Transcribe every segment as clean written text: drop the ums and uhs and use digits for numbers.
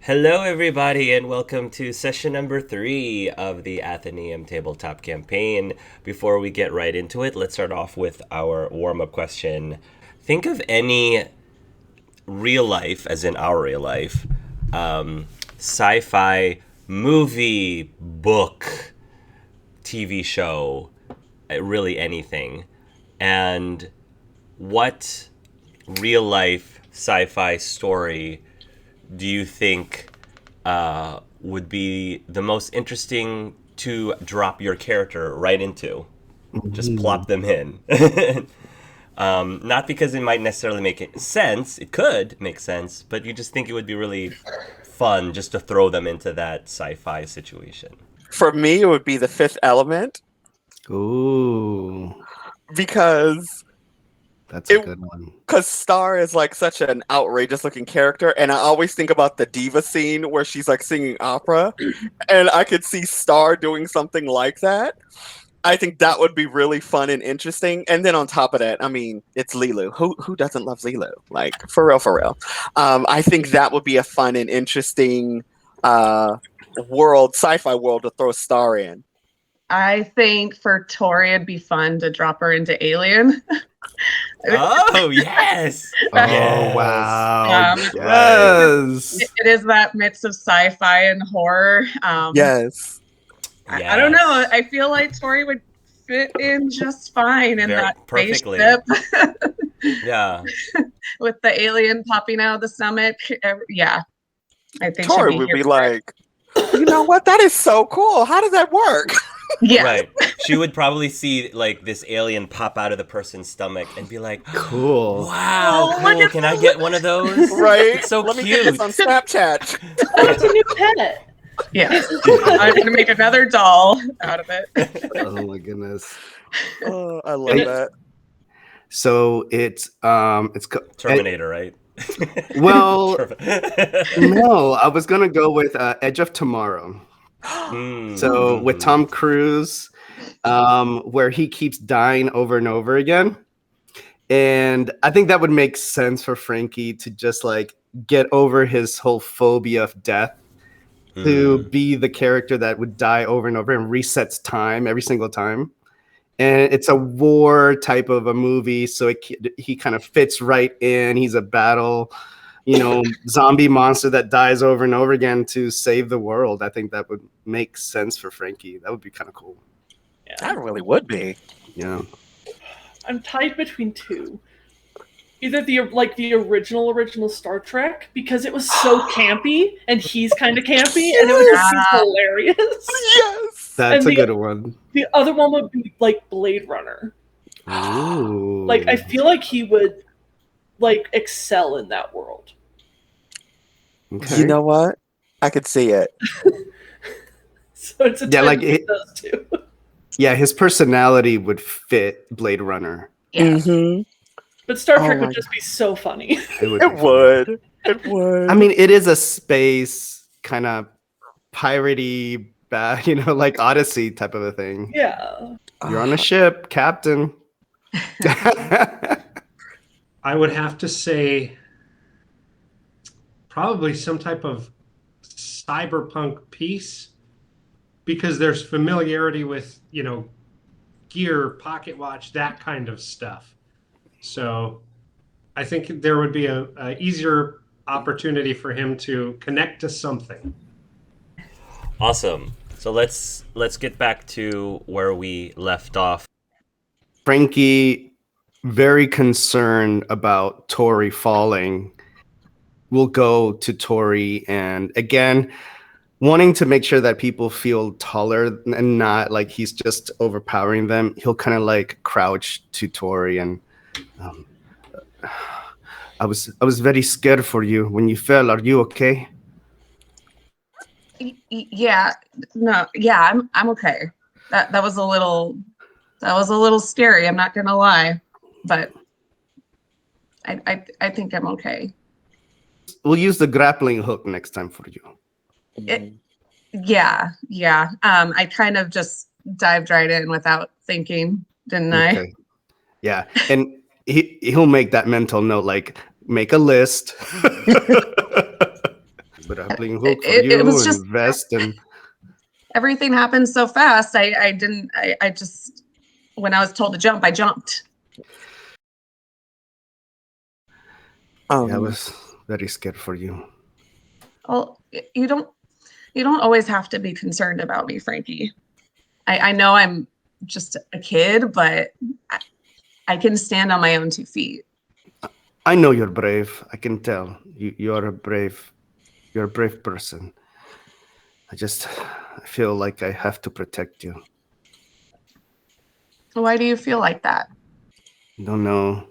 Hello, everybody, and welcome to session number 3 of the Athenaeum Tabletop campaign. Before we get right into it, let's start off with our warm-up question. Think of any real life, as in our real life, sci-fi movie, book, TV show, really anything. And what real life sci-fi story do you think would be the most interesting to drop your character right into? Just plop them in. Not because it might necessarily make sense. It could make sense, but you just think it would be really fun just to throw them into that sci-fi situation. For me, it would be the Fifth Element Ooh, because that's a good one. Star is like such an outrageous looking character, and I always think about the diva scene where she's like singing opera, and I could see Star doing something like that. I think that would be really fun and interesting. And then on top of that, I mean, it's Lilu. Who doesn't love Lilu? Like for real, for real. I think that would be a fun and interesting sci-fi world to throw Star in. I think for Tori, it'd be fun to drop her into Alien. Oh, yes! Oh, wow. Yes! It is that mix of sci-fi and horror. Yes. I don't know. I feel like Tori would fit in just fine in that perfectly. spaceship. Yeah. With the alien popping out of the stomach. Yeah. I think Tori would be like, you know what? That is so cool. How does that work? Yeah. Right. She would probably see like this alien pop out of the person's stomach and be like, cool. Wow, cool. Can I get one of those? Right? It's so Let cute. me get this on Snapchat. It's a new pet. Yeah. I'm going to make another doll out of it. Oh my goodness. Oh, I love that. So it's Terminator, right? Well, no, I was gonna go with Edge of Tomorrow. So with Tom Cruise, where he keeps dying over and over again. And I think that would make sense for Frankie to just like get over his whole phobia of death, to be the character that would die over and over and resets time every single time. And it's a war type of a movie, so he kind of fits right in. He's a battle, zombie monster that dies over and over again to save the world. I think that would make sense for Frankie. That would be kind of cool. Yeah. That really would be. Yeah. I'm tied between two. Either the original Star Trek, because it was so campy and he's kind of campy, and it would just be hilarious. Yes. That's a good one. The other one would be like Blade Runner. Ooh. Like I feel like he would like excel in that world. Okay. You know what? I could see it. So it's a those two. Yeah, his personality would fit Blade Runner. Yeah. Mm-hmm. But Star Trek would just be so funny. It would. It would. I mean, it is a space kind of piratey, bad, like Odyssey type of a thing. Yeah. You're on a ship, Captain. I would have to say probably some type of cyberpunk piece, because there's familiarity with, gear, pocket watch, that kind of stuff. So I think there would be a easier opportunity for him to connect to something. Awesome. So let's get back to where we left off. Frankie, very concerned about Tori falling, will go to Tori and again, wanting to make sure that people feel taller and not like he's just overpowering them. He'll kind of like crouch to Tori and I was very scared for you when you fell. Are you okay? Yeah. No. Yeah. I'm okay. That was a little scary. I'm not gonna lie, but I think I'm okay. We'll use the grappling hook next time for you. Yeah. I kind of just dived right in without thinking, didn't I? Yeah, and he'll make that mental note, like make a list. But grappling hook for it was you just and vest and everything happened so fast. I just when I was told to jump, I jumped. I was very scared for you. Well, you don't always have to be concerned about me, Frankie. I know I'm just a kid, but I can stand on my own 2 feet. I know you're brave. I can tell. You're a brave person. I feel like I have to protect you. Why do you feel like that? Don't know.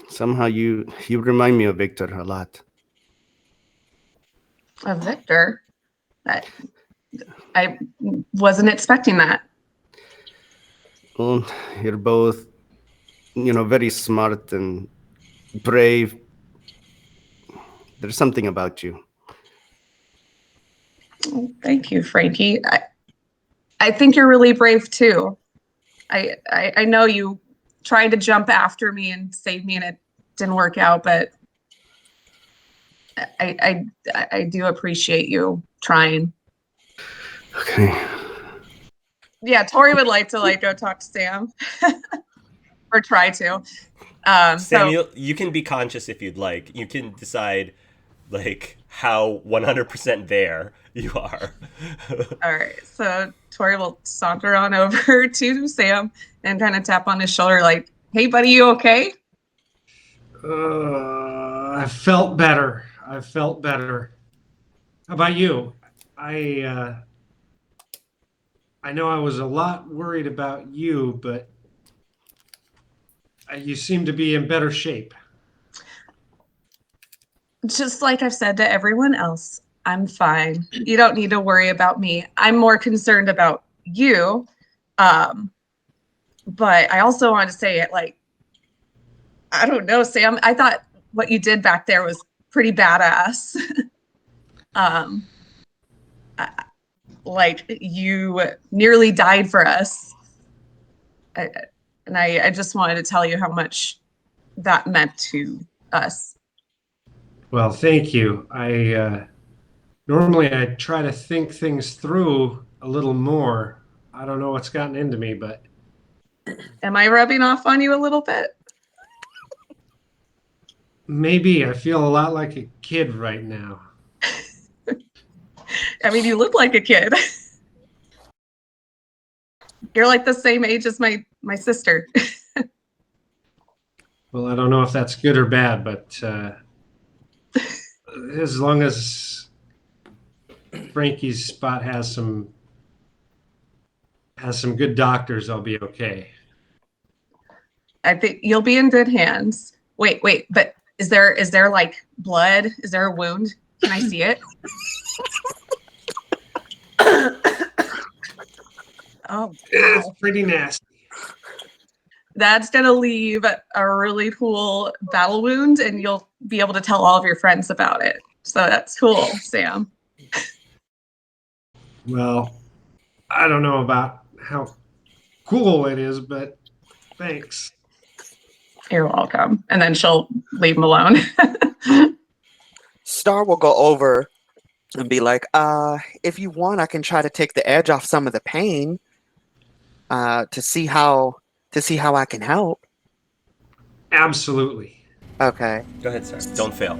Somehow you remind me of Victor a lot. Of Victor? I wasn't expecting that. Well, you're both, very smart and brave. There's something about you. Oh, thank you, Frankie. I think you're really brave too. I know you tried to jump after me and save me, and it didn't work out, but I do appreciate you trying. Okay. Yeah, Tori would like to go talk to Sam or try to. Sam, you can be conscious if you'd like. You can decide how 100% there you are. All right, so Tori will saunter on over to Sam and kind of tap on his shoulder like, "Hey, buddy, you okay?" I felt better. How about you? I know I was a lot worried about you, but you seem to be in better shape. Just like I've said to everyone else, I'm fine. You don't need to worry about me. I'm more concerned about you. But I also want to say it I don't know, Sam. I thought what you did back there was pretty badass. You nearly died for us. I just wanted to tell you how much that meant to us. Well, thank you. Normally I try to think things through a little more. I don't know what's gotten into me, but Am I rubbing off on you a little bit? maybe I feel a lot like a kid right now. I mean, you look like a kid. You're like the same age as my sister. Well, I don't know if that's good or bad, but as long as Frankie's spot has some good doctors, I'll be okay. I think you'll be in good hands. Wait, but is there blood? Is there a wound? Can I see it? Oh, It's wow. pretty nasty. That's gonna leave a really cool battle wound, and you'll be able to tell all of your friends about it. So that's cool, Sam. Well, I don't know about how cool it is, but thanks. You're welcome. And then she'll leave him alone. Star will go over and be like, if you want, I can try to take the edge off some of the pain, to see how I can help. Absolutely. Okay. Go ahead, sir. Don't fail.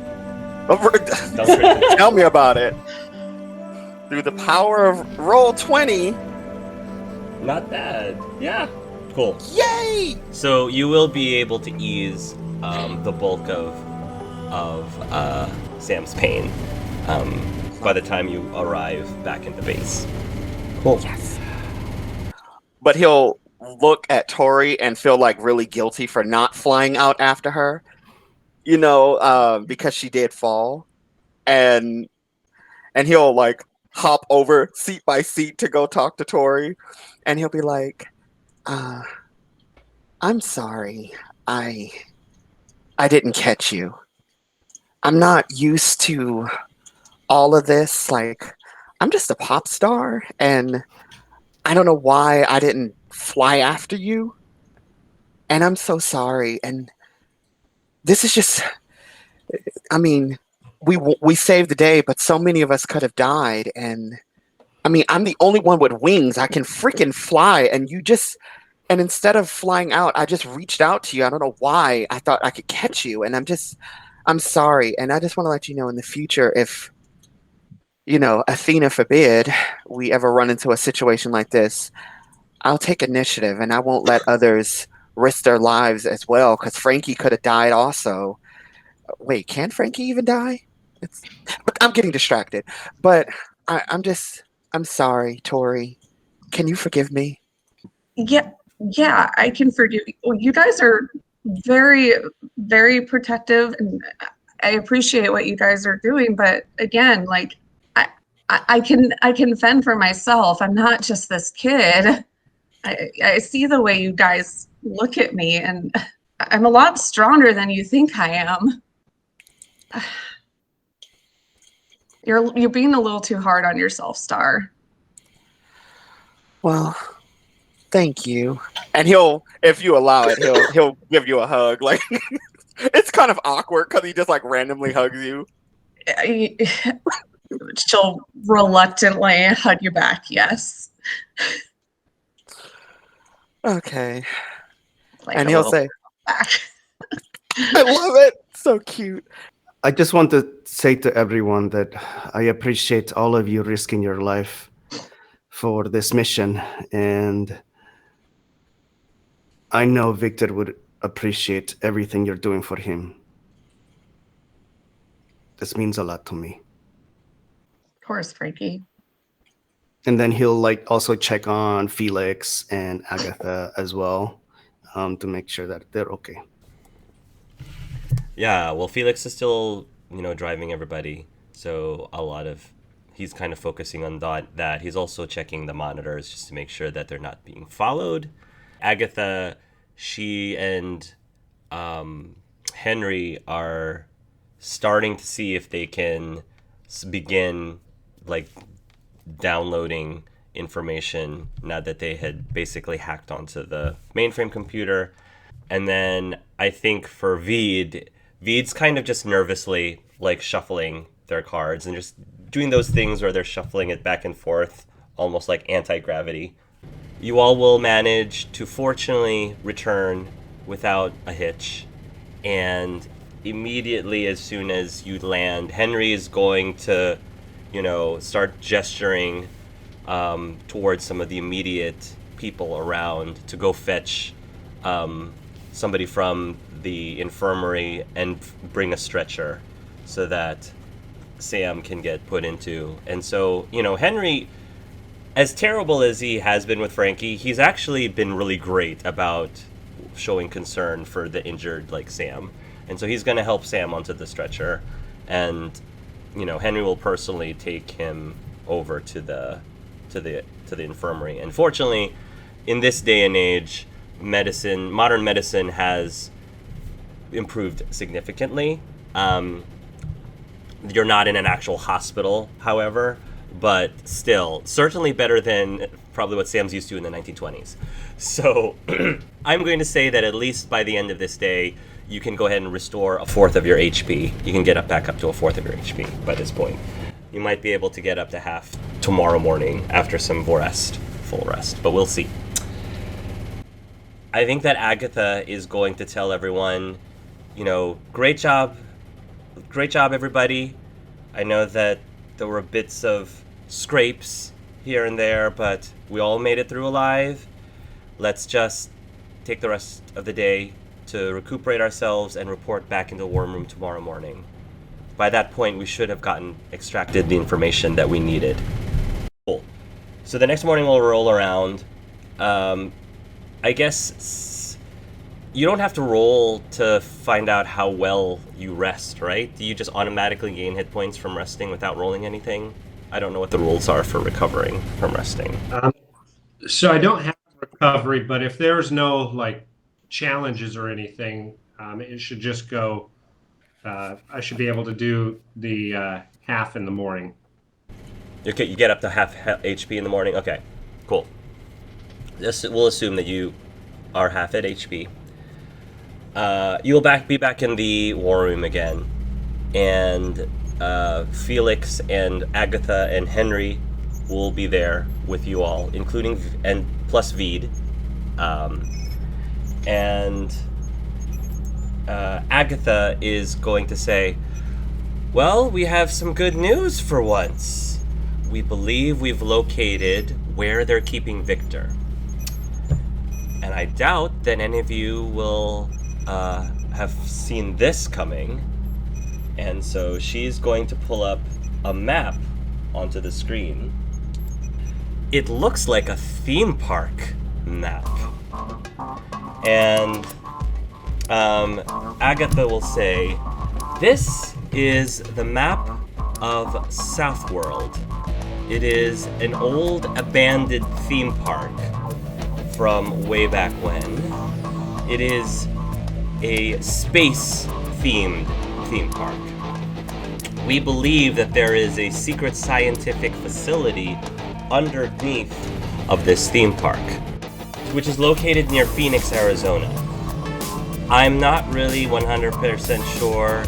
Tell me about it. Through the power of roll 20. Not bad. Yeah. Cool. Yay! So you will be able to ease the bulk of Sam's pain by the time you arrive back in the base. Cool. Yes. But he'll look at Tori and feel really guilty for not flying out after her, because she did fall, and he'll hop over seat by seat to go talk to Tori, and he'll be like, I'm sorry, I didn't catch you. I'm not used to all of this. I'm just a pop star, and I don't know why I didn't fly after you. And I'm so sorry. And this is just, we saved the day, but so many of us could have died. And I mean, I'm the only one with wings. I can freaking fly, and instead of flying out, I just reached out to you. I don't know why. I thought I could catch you, and I'm sorry. And I just want to let you know in the future, if Athena forbid, we ever run into a situation like this, I'll take initiative, and I won't let others risk their lives as well, because Frankie could have died also. Wait, can Frankie even die? But I'm getting distracted. But I'm sorry, Tori. Can you forgive me? Yeah, I can forgive you. Well, you guys are very, very protective, and I appreciate what you guys are doing. But again, like I can fend for myself. I'm not just this kid. I see the way you guys look at me, and I'm a lot stronger than you think I am. You're being a little too hard on yourself, Star. Well, thank you. And he'll, if you allow it, he'll give you a hug. Like it's kind of awkward because he just like randomly hugs you. She'll reluctantly hug you back. Yes. Okay. Like and he'll say, back. I love it. So cute. I just want to say to everyone that I appreciate all of you risking your life for this mission, and I know Victor would appreciate everything you're doing for him. This means a lot to me. Of course, Frankie. And then he'll also check on Felix and Agatha as well, to make sure that they're okay. Yeah, well, Felix is still, driving everybody. So he's kind of focusing on that. He's also checking the monitors just to make sure that they're not being followed. Agatha, she and Henry are starting to see if they can begin downloading information now that they had basically hacked onto the mainframe computer. And then I think for Veed's kind of just nervously shuffling their cards and just doing those things where they're shuffling it back and forth, almost like anti-gravity. You all will manage to fortunately return without a hitch. And immediately as soon as you land, Henry is going to, start gesturing towards some of the immediate people around to go fetch somebody from the infirmary and bring a stretcher so that Sam can get put into. And so, Henry, as terrible as he has been with Frankie, he's actually been really great about showing concern for the injured Sam. And so he's going to help Sam onto the stretcher, and Henry will personally take him over to the infirmary. And fortunately, in this day and age, modern medicine has improved significantly. You're not in an actual hospital, however, but still, certainly better than probably what Sam's used to in the 1920s. So I'm going to say that at least by the end of this day, you can go ahead and restore a fourth of your HP. You can get back up to a fourth of your HP by this point. You might be able to get up to half tomorrow morning after some full rest, but we'll see. I think that Agatha is going to tell everyone, great job, everybody. I know that there were bits of scrapes here and there, but we all made it through alive. Let's just take the rest of the day to recuperate ourselves and report back into the war room tomorrow morning. By that point, we should have extracted the information that we needed. Cool. So the next morning we'll roll around. I guess you don't have to roll to find out how well you rest, right? Do you just automatically gain hit points from resting without rolling anything? I don't know what the rules are for recovering from resting. So I don't have recovery, but if there's no challenges or anything, it should just go. I should be able to do the half in the morning. Okay, you get up to half HP in the morning? Okay, cool. We'll assume that you are half at HP. You'll be back in the war room again, and Felix and Agatha and Henry will be there with you all, including and plus Veed. And Agatha is going to say, well, we have some good news for once. We believe we've located where they're keeping Victor. And I doubt that any of you will have seen this coming. And so she's going to pull up a map onto the screen. It looks like a theme park map. And Agatha will say, this is the map of Southworld. It is an old abandoned theme park from way back when. It is a space-themed theme park. We believe that there is a secret scientific facility underneath of this theme park, which is located near Phoenix, Arizona. I'm not really 100% sure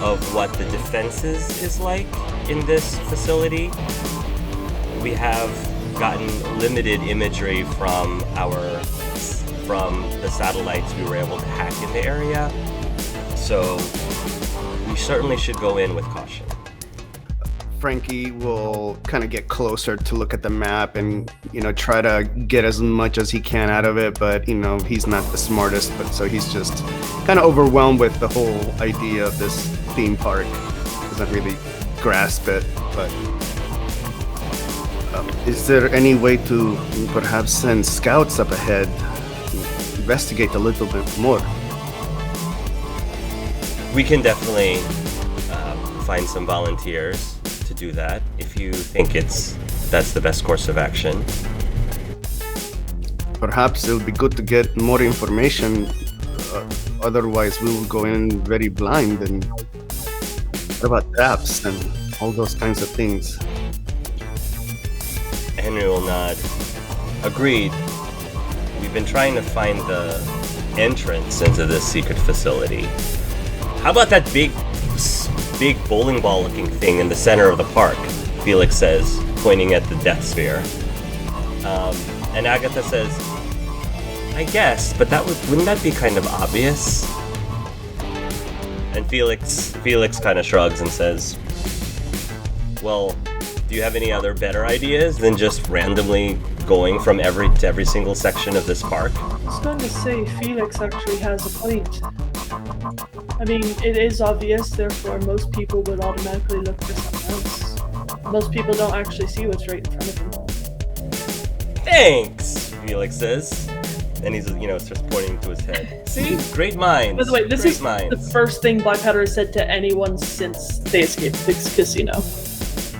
of what the defenses is like in this facility. We have gotten limited imagery from the satellites we were able to hack in the area, so we certainly should go in with caution. Frankie will kind of get closer to look at the map and, try to get as much as he can out of it, but, he's not the smartest, but so he's just kind of overwhelmed with the whole idea of this theme park. Doesn't really grasp it, but is there any way to perhaps send scouts up ahead, investigate a little bit more? We can definitely find some volunteers to do that if you think that's the best course of action. Perhaps it would be good to get more information. Otherwise, we will go in very blind. And what about traps and all those kinds of things? Henry will nod. Agreed. We've been trying to find the entrance into this secret facility. How about that big bowling ball looking thing in the center of the park? Felix says, pointing at the Death Sphere. And Agatha says, I guess, but wouldn't that be kind of obvious? And Felix kind of shrugs and says, well, do you have any other better ideas than just randomly going from every single section of this park? I was going to say Felix actually has a point. I mean, it is obvious, therefore most people would automatically look for something else. Most people don't actually see what's right in front of them. Thanks, Felix says. And he's, starts pointing to his head. See? Great minds. By the way, this Great is minds. the first thing Blackpowder has said to anyone since they escaped the casino.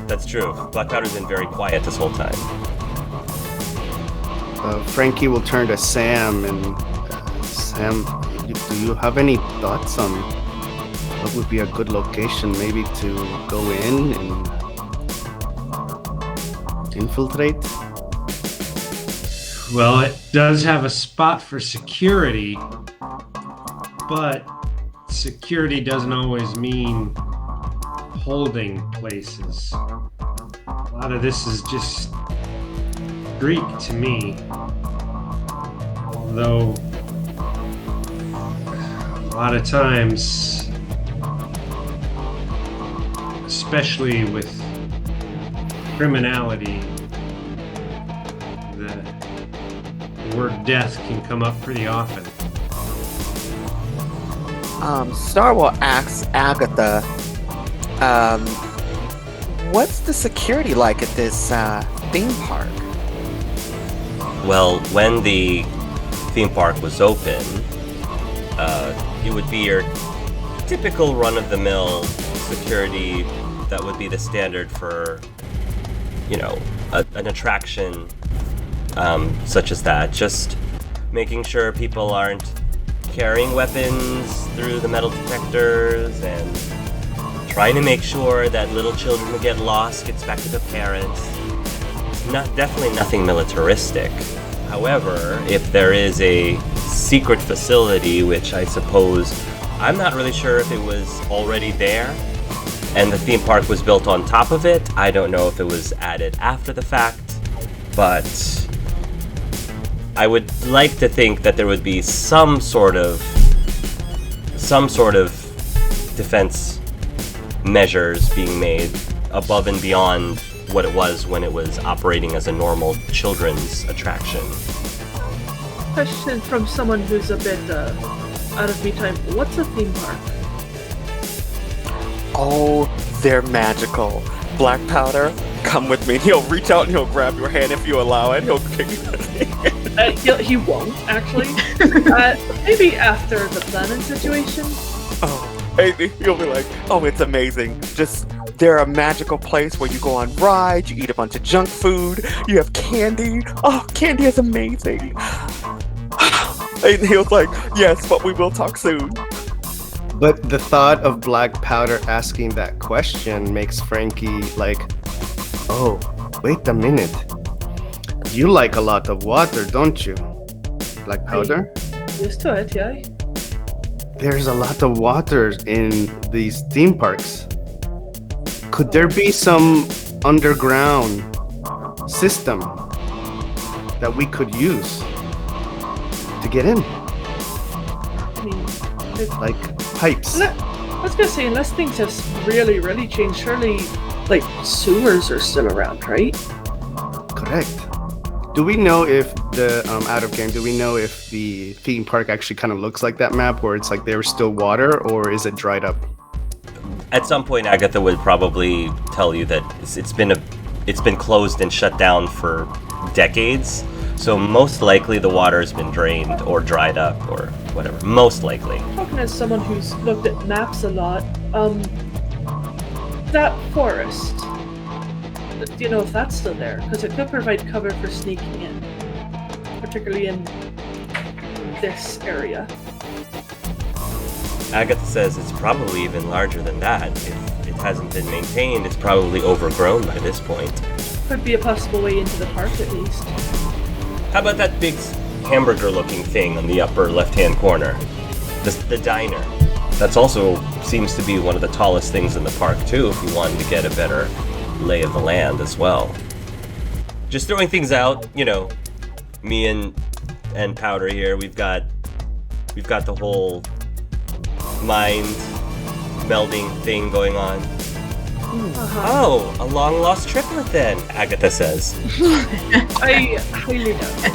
That's true. Blackpowder's been very quiet this whole time. Frankie will turn to Sam and Sam, do you have any thoughts on what would be a good location maybe to go in and infiltrate? Well, it does have a spot for security, but security doesn't always mean holding places. A lot of this is just Greek to me, although a lot of times, especially with criminality, the word death can come up pretty often. Star will ask Agatha, what's the security like at this theme park? Well, when the theme park was open, it would be your typical run-of-the-mill security that would be the standard for, an attraction such as that. Just making sure people aren't carrying weapons through the metal detectors and trying to make sure that little children who get lost gets back to the parents. Definitely nothing militaristic. However, if there is a secret facility, which I suppose I'm not really sure if it was already there and the theme park was built on top of it. I don't know if it was added after the fact, but I would like to think that there would be some sort of defense measures being made above and beyond what it was when it was operating as a normal children's attraction. Question from someone who's a bit out of me time. What's a theme park? Oh, they're magical. Black Powder, come with me. And he'll reach out and he'll grab your hand if you allow it. He'll take you. He won't, actually. Maybe after the planning situation. Oh, he'll be like, oh, it's amazing. Just, they're a magical place where you go on rides, you eat a bunch of junk food, you have candy. Oh, candy is amazing. And he was like, yes, but we will talk soon. But the thought of Black Powder asking that question makes Frankie like, oh, wait a minute. You like a lot of water, don't you? Black Powder? Used to it, yeah. There's a lot of water in these theme parks. Could there be some underground system that we could use to get in? I mean, Like pipes. I was gonna say, unless things have really, really changed, surely, like, sewers are still around, right? Correct. Do we know if out of game, do we know if the theme park actually kind of looks like that map where it's like there's still water, or is it dried up? At some point, Agatha would probably tell you that it's been closed and shut down for decades. So most likely the water has been drained or dried up or whatever. Most likely. Talking as someone who's looked at maps a lot, that forest, do you know if that's still there? Because it could provide cover for sneaking in, particularly in this area. Agatha says it's probably even larger than that. If it hasn't been maintained, it's probably overgrown by this point. Could be a possible way into the park at least. How about that big hamburger-looking thing on the upper left-hand corner? The diner. That's also seems to be one of the tallest things in the park, too, if you wanted to get a better lay of the land as well. Just throwing things out, you know, me and Powder here, we've got the whole mind melding thing going on. Oh, a long lost triplet then, Agatha says. I highly doubt.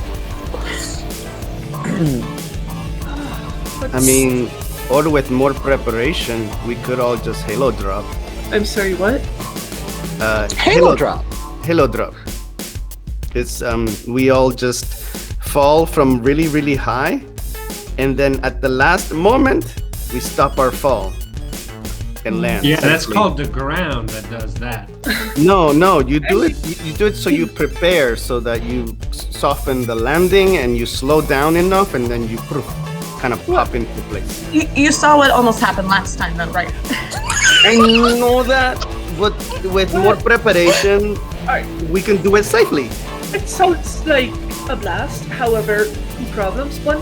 I mean, or with more preparation, we could all just Halo drop. I'm sorry, what? Halo drop. Halo drop. It's we all just fall from really, really high, and then at the last moment, we stop our fall and land. Yeah, that's safely. called the ground that does that. No, you do it. You do it so you prepare, so that you soften the landing and you slow down enough, and then you kind of pop into place. You saw what almost happened last time, though, right? I know that, but with more preparation, we can do it safely. It sounds like a blast. However, two problems. One,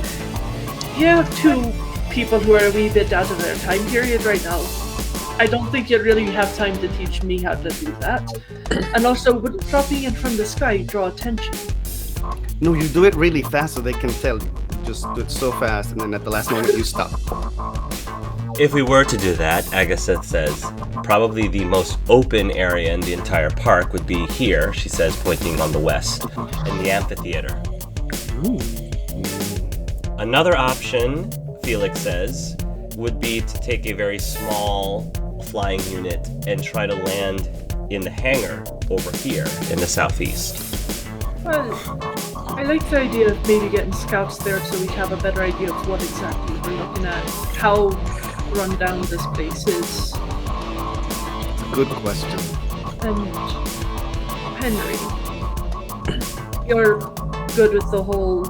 you have two people who are a wee bit out of their time period right now. I don't think you'd really have time to teach me how to do that. And also, wouldn't dropping in from the sky draw attention? No, you do it really fast so they can tell you. Just do it so fast, and then at the last moment you stop. If we were to do that, Agatha says, probably the most open area in the entire park would be here, she says, pointing on the west, in the amphitheater. Ooh. Another option, Felix says, would be to take a very small flying unit and try to land in the hangar over here in the southeast. Well, I like the idea of maybe getting scouts there so we have a better idea of what exactly we're looking at, how run down this place is. Good question. And Henry, you're good with the whole,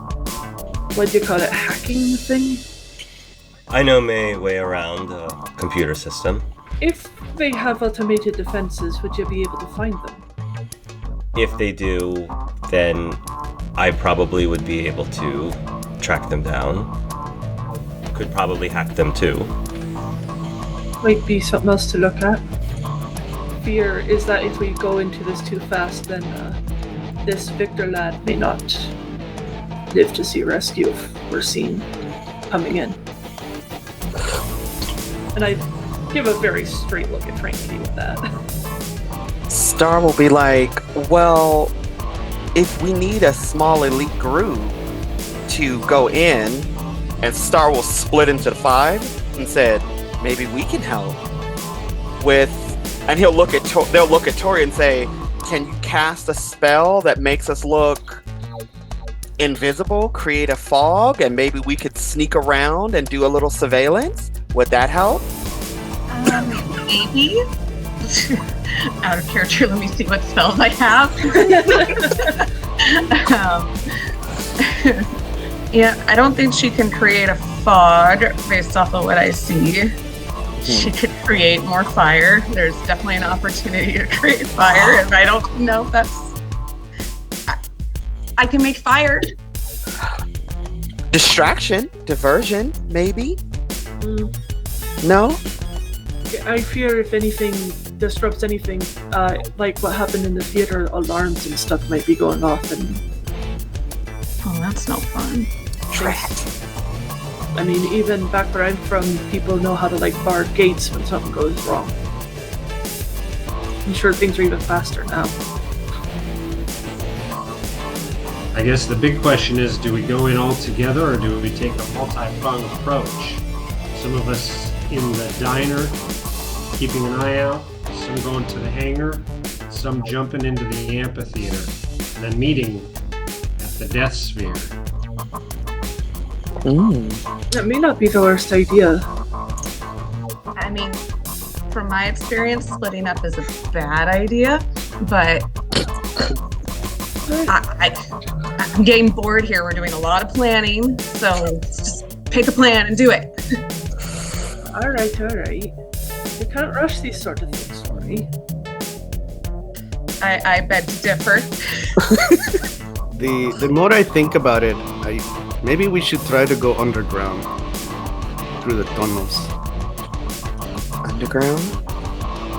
what do you call it, hacking thing? I know my way around a computer system. If they have automated defenses, would you be able to find them? If they do, then I probably would be able to track them down. Could probably hack them too. Might be something else to look at. fear is that if we go into this too fast, then this Victor lad may not live to see rescue if we're seen coming in. And I give a very straight look at Frankie with that. Star will be like, well, if we need a small elite group to go in, and Star will split into 5 and said, maybe we can help with, and they'll look at Tori and say, can you cast a spell that makes us look invisible, create a fog, and maybe we could sneak around and do a little surveillance? Would that help? Maybe. Out of character, let me see what spells I have. Yeah, I don't think she can create a fog based off of what I see. She could create more fire. There's definitely an opportunity to create fire, and I don't know if that's... I can make fire. Distraction, diversion, maybe? No? I fear if anything disrupts anything, like what happened in the theater, alarms and stuff might be going off, and Oh, that's no fun. I mean, even back where I'm from, people know how to like bar gates when something goes wrong. I'm sure things are even faster now. I guess the big question is, do we go in all together or do we take a multi-pronged approach? Some of us in the diner, keeping an eye out, some going to the hangar, some jumping into the amphitheater, and then meeting at the Death Sphere. That may not be the worst idea. I mean, from my experience, splitting up is a bad idea, but I'm getting bored here. We're doing a lot of planning, so let's just pick a plan and do it. All right. You can't rush these sort of things for me. I beg to differ. The more I think about it, maybe we should try to go underground through the tunnels. Underground?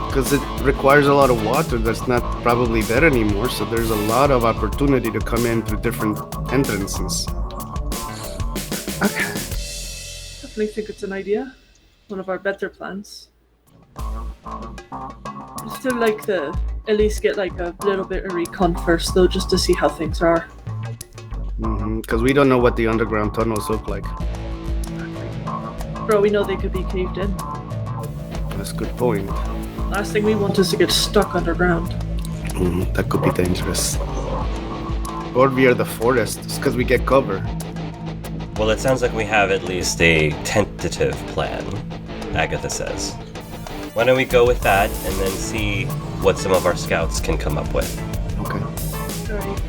Because it requires a lot of water that's not probably there anymore, so there's a lot of opportunity to come in through different entrances. Okay. Definitely think it's an idea. One of our better plans. I'd still like to at least get like a little bit of recon first, though, just to see how things are. Because we don't know what the underground tunnels look like. For all we know, they could be caved in. That's a good point. Last thing we want is to get stuck underground. That could be dangerous. Or via the forest, because we get cover. Well, it sounds like we have at least a tentative plan, Agatha says. Why don't we go with that and then see what some of our scouts can come up with? Okay. Alright.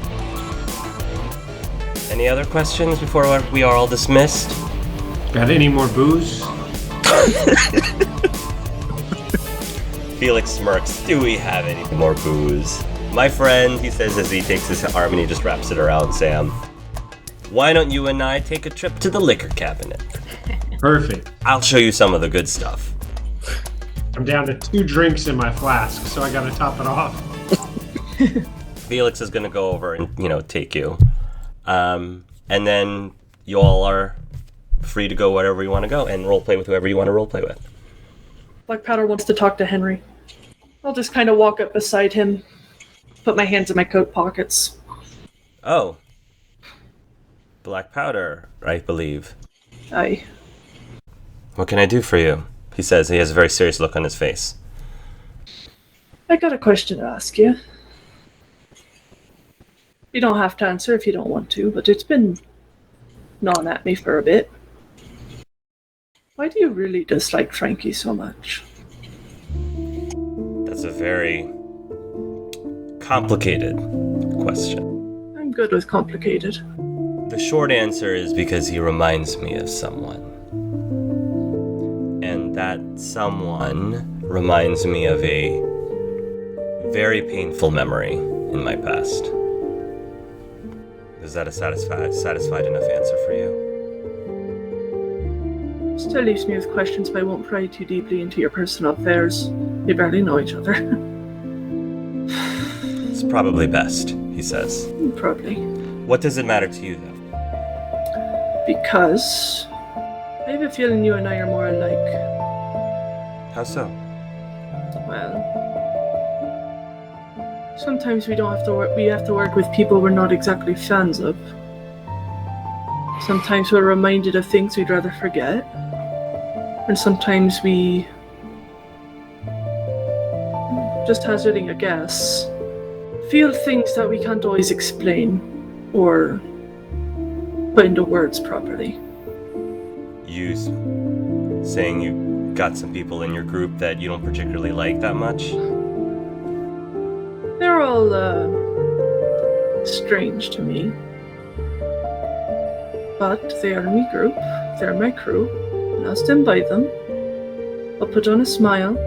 Any other questions before we are all dismissed? Got any more booze? Felix smirks. Do we have any more booze? My friend, he says as he takes his arm and he just wraps it around Sam. Why don't you and I take a trip to the liquor cabinet? Perfect. I'll show you some of the good stuff. I'm down to 2 drinks in my flask, so I gotta top it off. Felix is gonna go over and, take you. And then you all are free to go wherever you want to go and roleplay with whoever you want to roleplay with. Black Powder wants to talk to Henry. I'll just kind of walk up beside him, put my hands in my coat pockets. Oh. Black Powder, I believe. Aye. What can I do for you? He says. He has a very serious look on his face. I got a question to ask you. You don't have to answer if you don't want to, but it's been gnawing at me for a bit. Why do you really dislike Frankie so much? That's a very complicated question. I'm good with complicated. The short answer is because he reminds me of someone. And that someone reminds me of a very painful memory in my past. Is that a satisfied enough answer for you? Still leaves me with questions, but I won't pry too deeply into your personal affairs. We barely know each other. It's probably best, he says. Probably. What does it matter to you, though? Because I have a feeling you and I are more alike. How so? Well, sometimes we don't have to work. We have to work with people we're not exactly fans of. Sometimes we're reminded of things we'd rather forget, and sometimes we, just hazarding a guess, feel things that we can't always explain or put into words properly. You saying you got some people in your group that you don't particularly like that much? They're all strange to me. But they are my group, they're my crew, and I'll stand by them. I'll put on a smile.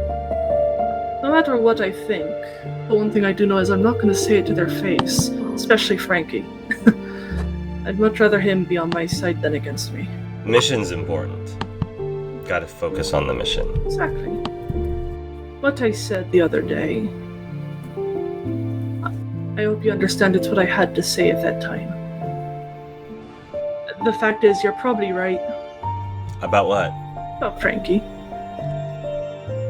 No matter what I think, the one thing I do know is I'm not going to say it to their face, especially Frankie. I'd much rather him be on my side than against me. Mission's important. Gotta focus on the mission. Exactly. What I said the other day, I hope you understand it's what I had to say at that time. The fact is, you're probably right. About what? About Frankie.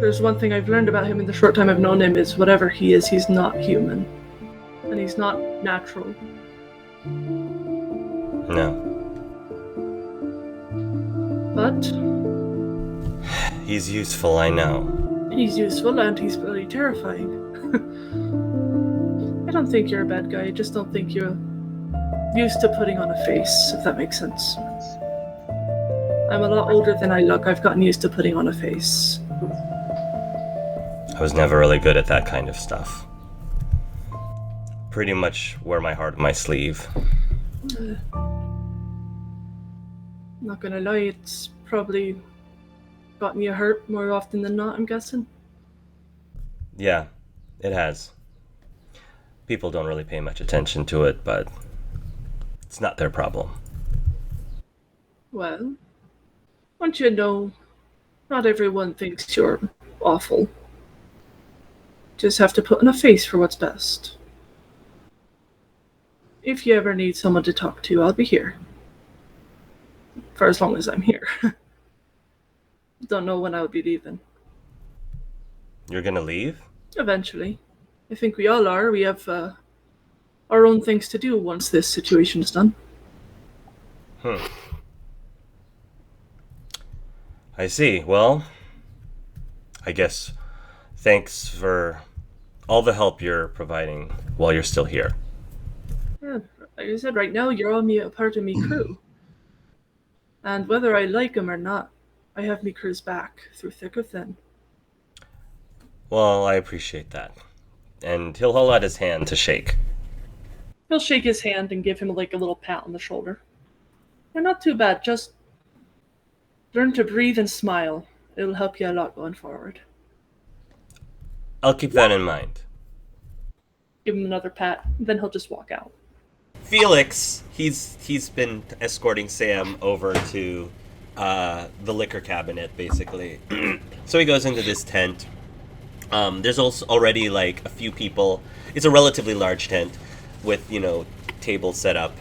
There's one thing I've learned about him in the short time I've known him is whatever he is, he's not human. And he's not natural. No. But He's useful, I know. he's useful and he's bloody terrifying. I don't think you're a bad guy, I just don't think you're used to putting on a face, if that makes sense. I'm a lot older than I look. I've gotten used to putting on a face. I was never really good at that kind of stuff. Pretty much wear my heart on my sleeve. Not gonna lie, it's probably gotten you hurt more often than not, I'm guessing. Yeah, it has. People don't really pay much attention to it, but it's not their problem. Well, want you to know, not everyone thinks you're awful. Just have to put on a face for what's best. If you ever need someone to talk to, I'll be here. For as long as I'm here. Don't know when I'll be leaving. You're gonna leave? Eventually. I think we all are. We have our own things to do once this situation is done. I see. Well, I guess thanks for all the help you're providing while you're still here. Yeah, like I said, right now you're all a part of me crew. And whether I like him or not, I have me crew's back through thick or thin. Well, I appreciate that. And he'll hold out his hand to shake. He'll shake his hand and give him like a little pat on the shoulder. They're not too bad, just learn to breathe and smile. It'll help you a lot going forward. I'll keep that in mind. Give him another pat, then he'll just walk out. Felix, he's been escorting Sam over to the liquor cabinet, basically. So he goes into this tent. There's also already like a few people. It's a relatively large tent with, tables set up.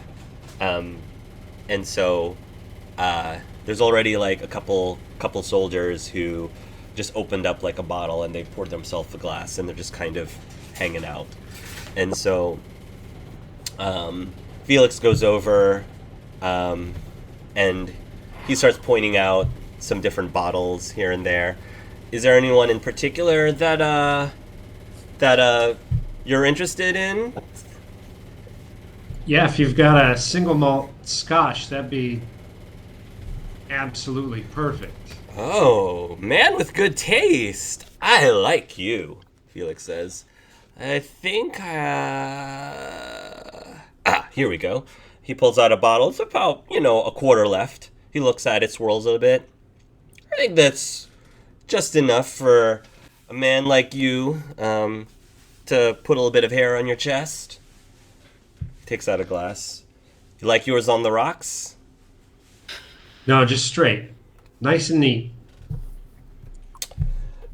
And so there's already like a couple soldiers who just opened up like a bottle and they poured themselves a glass and they're just kind of hanging out. And so Felix goes over and he starts pointing out some different bottles here and there. Is there anyone in particular that you're interested in? Yeah, if you've got a single malt scotch, that'd be absolutely perfect. Oh, man with good taste. I like you, Felix says. I think, here we go. He pulls out a bottle. It's about, a quarter left. He looks at it, swirls it a bit. I think that's just enough for a man like you to put a little bit of hair on your chest. Takes out a glass. You like yours on the rocks? No, just straight. Nice and neat.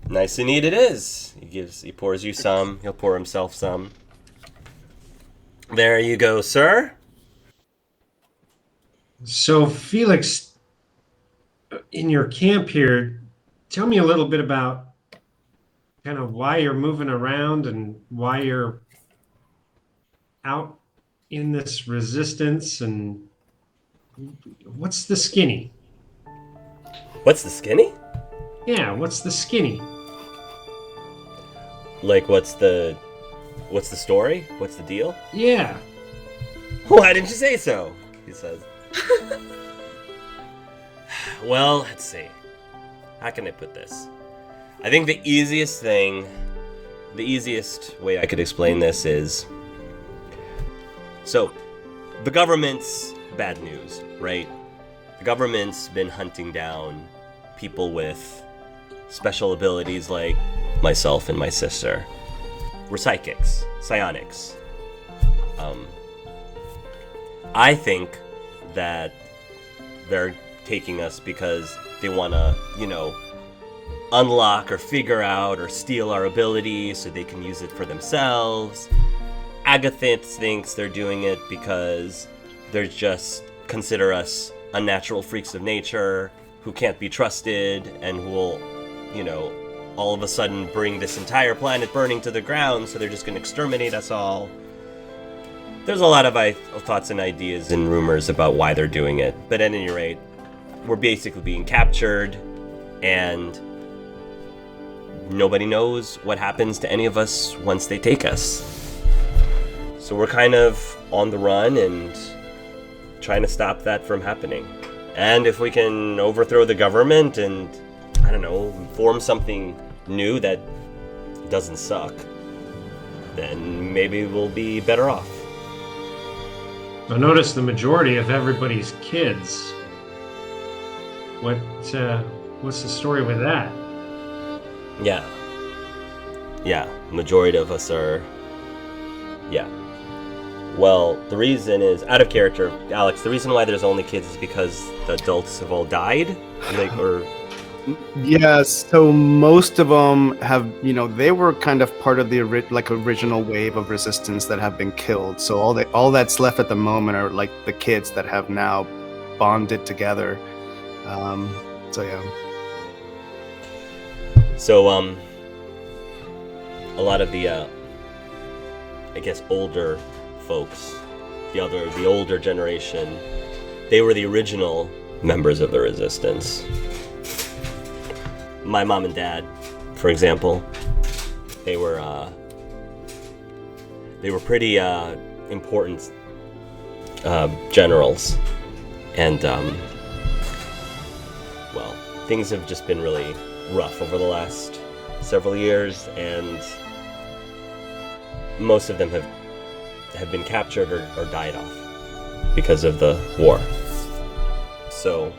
Nice and neat it is. He pours you some. He'll pour himself some. There you go, sir. So, Felix, in your camp here, tell me a little bit about kind of why you're moving around and why you're out in this resistance, and what's the skinny? What's the skinny? Yeah, what's the skinny? Like, what's the story? What's the deal? Yeah. Why didn't you say so? He says. Well, let's see. How can I put this? I think the easiest way I could explain this is, so the government's bad news, right? The government's been hunting down people with special abilities like myself and my sister. We're psychics, psionics. I think that they're taking us because they want to, unlock or figure out or steal our abilities so they can use it for themselves. Agatha thinks they're doing it because they're just consider us unnatural freaks of nature who can't be trusted and who will, all of a sudden bring this entire planet burning to the ground, so they're just going to exterminate us all. There's a lot of thoughts and ideas and rumors about why they're doing it, but at any rate, we're basically being captured, and nobody knows what happens to any of us once they take us. So we're kind of on the run and trying to stop that from happening. And if we can overthrow the government and, form something new that doesn't suck, then maybe we'll be better off. I noticed the majority of everybody's kids. What's the story with that? Yeah, majority of us are. Yeah. Well, the reason is, out of character, Alex, the reason why there's only kids is because the adults have all died? Yes, so most of them have, they were kind of part of the original wave of resistance that have been killed. So all that's left at the moment are like the kids that have now bonded together. So yeah. So a lot of the older folks, the older generation, they were the original members of the resistance. My mom and dad, for example, they were pretty important generals, and things have just been really rough over the last several years, and most of them have been captured or died off because of the war. So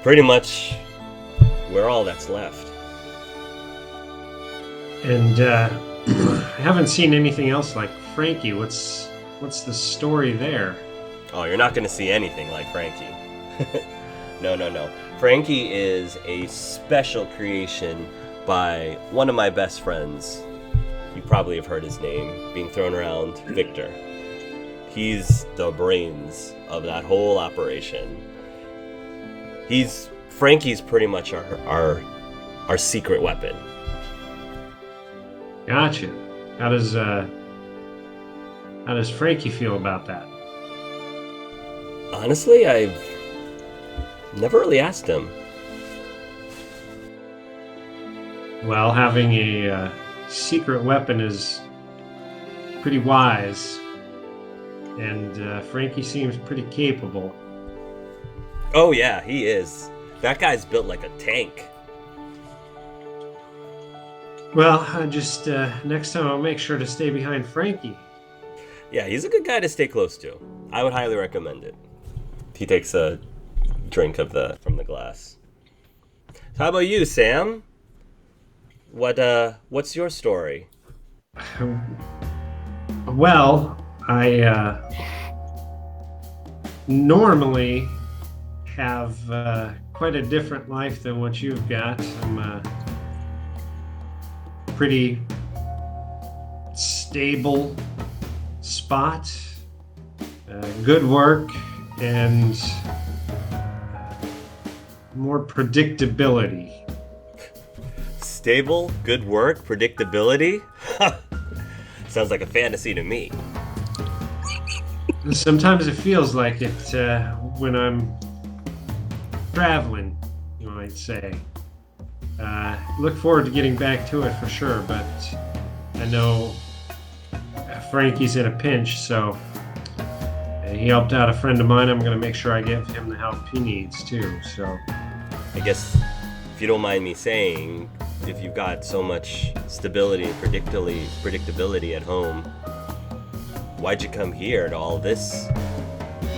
pretty much we're all that's left. And I haven't seen anything else like Frankie. What's the story there? Oh, you're not going to see anything like Frankie. No. Frankie is a special creation by one of my best friends. You probably have heard his name being thrown around, Victor. He's the brains of that whole operation. Frankie's pretty much our secret weapon. Gotcha. How does Frankie feel about that? Honestly, I've never really asked him. Well, having a secret weapon is pretty wise, and Frankie seems pretty capable. Oh yeah, he is. That guy's built like a tank. Well, just next time I'll make sure to stay behind Frankie. Yeah, he's a good guy to stay close to. I would highly recommend it. He takes a drink from the glass. So how about you, Sam? What's your story? Well, I normally have quite a different life than what you've got. I'm pretty stable spot, good work, and more predictability. Stable, good work, predictability? Sounds like a fantasy to me. Sometimes it feels like it when I'm traveling, you might say. Look forward to getting back to it for sure, but I know Frankie's in a pinch, so he helped out a friend of mine. I'm going to make sure I give him the help he needs too. So I guess, if you don't mind me saying, if you've got so much stability and predictability at home, why'd you come here to all this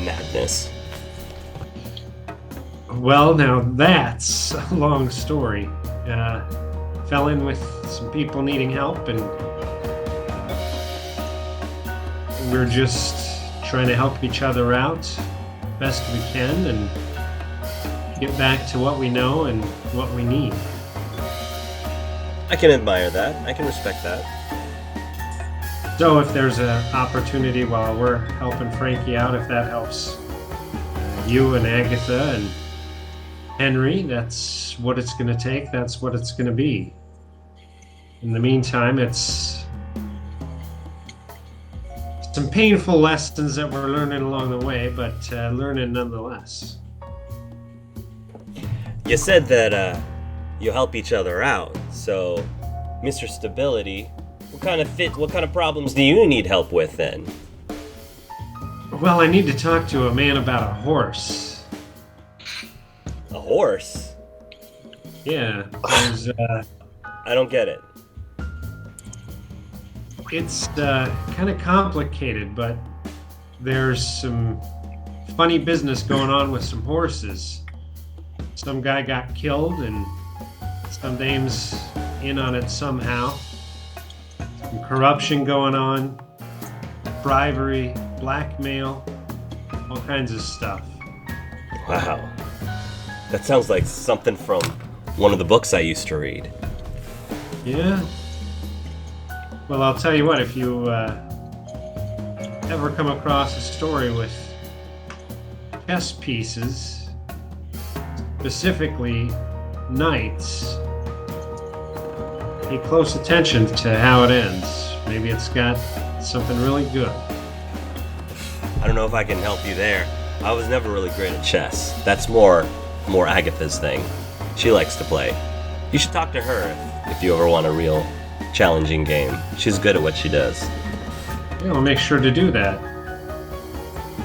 madness? Well, now that's a long story. Fell in with some people needing help, and we're just trying to help each other out best we can and get back to what we know and what we need. I can admire that. I can respect that. So if there's an opportunity while we're helping Frankie out, if that helps you and Agatha and Henry, that's what it's going to take. That's what it's going to be. In the meantime, it's some painful lessons that we're learning along the way, but learning nonetheless. You said that you help each other out. So, Mr. Stability, what kind of problems do you need help with then? Well, I need to talk to a man about a horse. A horse? Yeah, there's, I don't get it. It's kind of complicated, but there's some funny business going on with some horses. Some guy got killed, and some dame's in on it somehow. Some corruption going on, bribery, blackmail, all kinds of stuff. Wow. That sounds like something from one of the books I used to read. Yeah? Well, I'll tell you what, if you ever come across a story with chess pieces, specifically knights, pay close attention to how it ends. Maybe it's got something really good. I don't know if I can help you there. I was never really great at chess. That's more Agatha's thing. She likes to play. You should talk to her if you ever want a real challenging game. She's good at what she does. Yeah, I'll make sure to do that.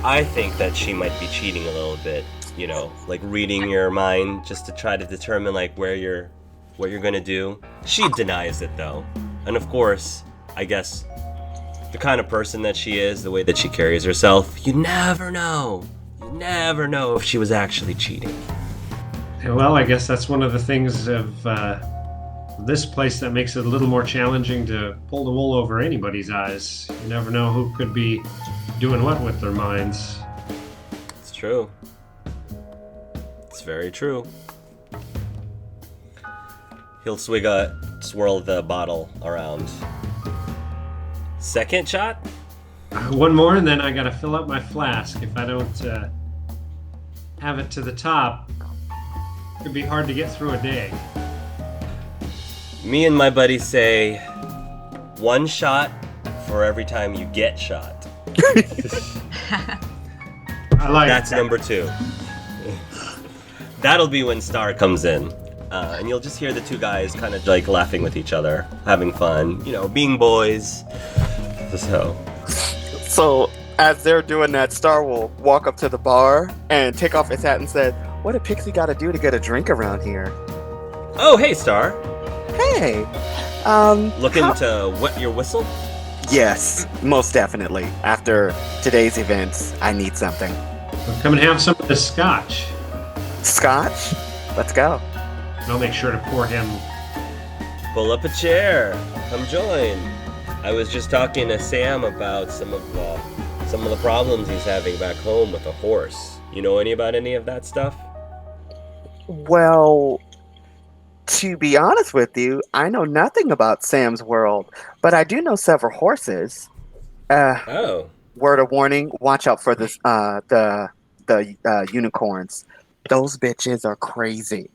I think that she might be cheating a little bit, you know, like reading your mind just to try to determine like what you're gonna do. She denies it though. And of course, I guess the kind of person that she is, the way that she carries herself, you never know. You never know if she was actually cheating. Yeah, well, I guess that's one of the things of this place that makes it a little more challenging to pull the wool over anybody's eyes. You never know who could be doing what with their minds. It's true. It's very true. He'll swirl the bottle around. Second shot? One more, and then I gotta fill up my flask. If I don't have it to the top, it'd be hard to get through a day. Me and my buddy say 1 shot for every time you get shot. I like That's that. number 2. That'll be when Star comes in. And you'll just hear the two guys kind of like laughing with each other, having fun, you know, being boys. So, as they're doing that, Star will walk up to the bar and take off his hat and said, "What did Pixie got to do to get a drink around here?" Oh, hey, Star. Hey, Looking to wet your whistle? Yes, most definitely. After today's events, I need something. Well, come and have some of this scotch. Scotch? Let's go. And I'll make sure to pour him. Pull up a chair. Come join. I was just talking to Sam about some of the problems he's having back home with a horse. You know about any of that stuff? Well, to be honest with you, I know nothing about Sam's world, but I do know several horses. Oh. Word of warning: watch out for this. The unicorns. Those bitches are crazy.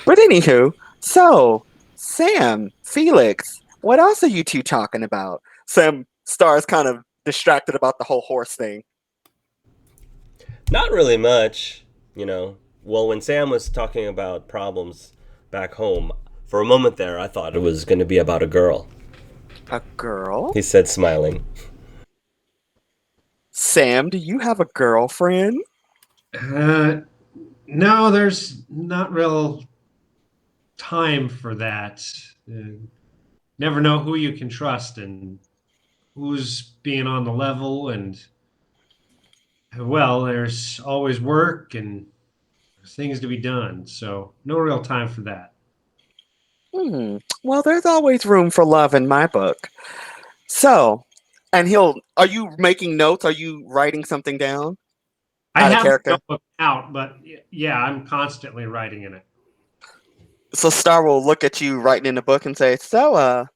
But anywho, so Sam, Felix, what else are you two talking about? Sam Star's kind of distracted about the whole horse thing. Not really much, you know. Well, when Sam was talking about problems back home, for a moment there, I thought it was going to be about a girl. A girl? He said, smiling. Sam, do you have a girlfriend? No, there's not real time for that. Never know who you can trust and who's being on the level, and well, there's always work and things to be done, so no real time for that. Well, there's always room for love in my book. So, and are you making notes? Are you writing something down? I Out of have character? the book out, but yeah, I'm constantly writing in it. So Star will look at you writing in the book and say, "So,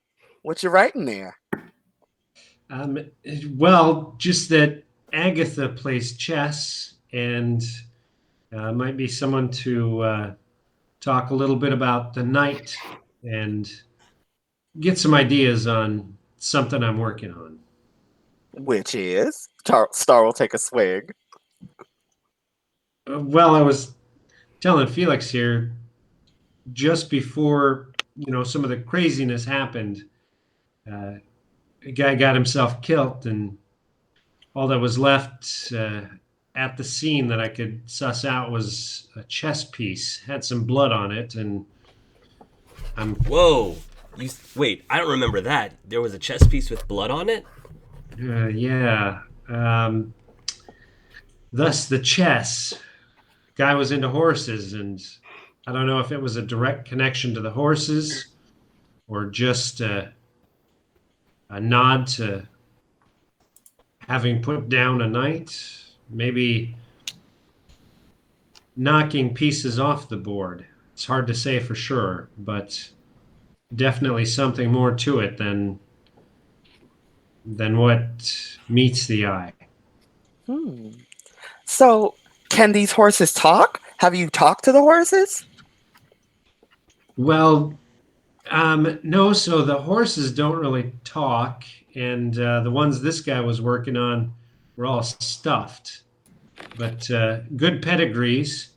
what you writing there?" Well, just that Agatha plays chess, and might be someone to talk a little bit about the knight and get some ideas on something I'm working on. Which is Star will take a swig. Well, I was telling Felix here just before some of the craziness happened. A guy got himself killed, and all that was left at the scene that I could suss out was a chess piece. Had some blood on it, and Whoa! Wait, I don't remember that. There was a chess piece with blood on it? yeah. Thus the chess. Guy was into horses, and I don't know if it was a direct connection to the horses or just a nod to having put down a knight, maybe knocking pieces off the board. It's hard to say for sure, but definitely something more to it than what meets the eye. So, can these horses talk? Have you talked to the horses? Well, no, so the horses don't really talk, and the ones this guy was working on were all stuffed. But good pedigrees.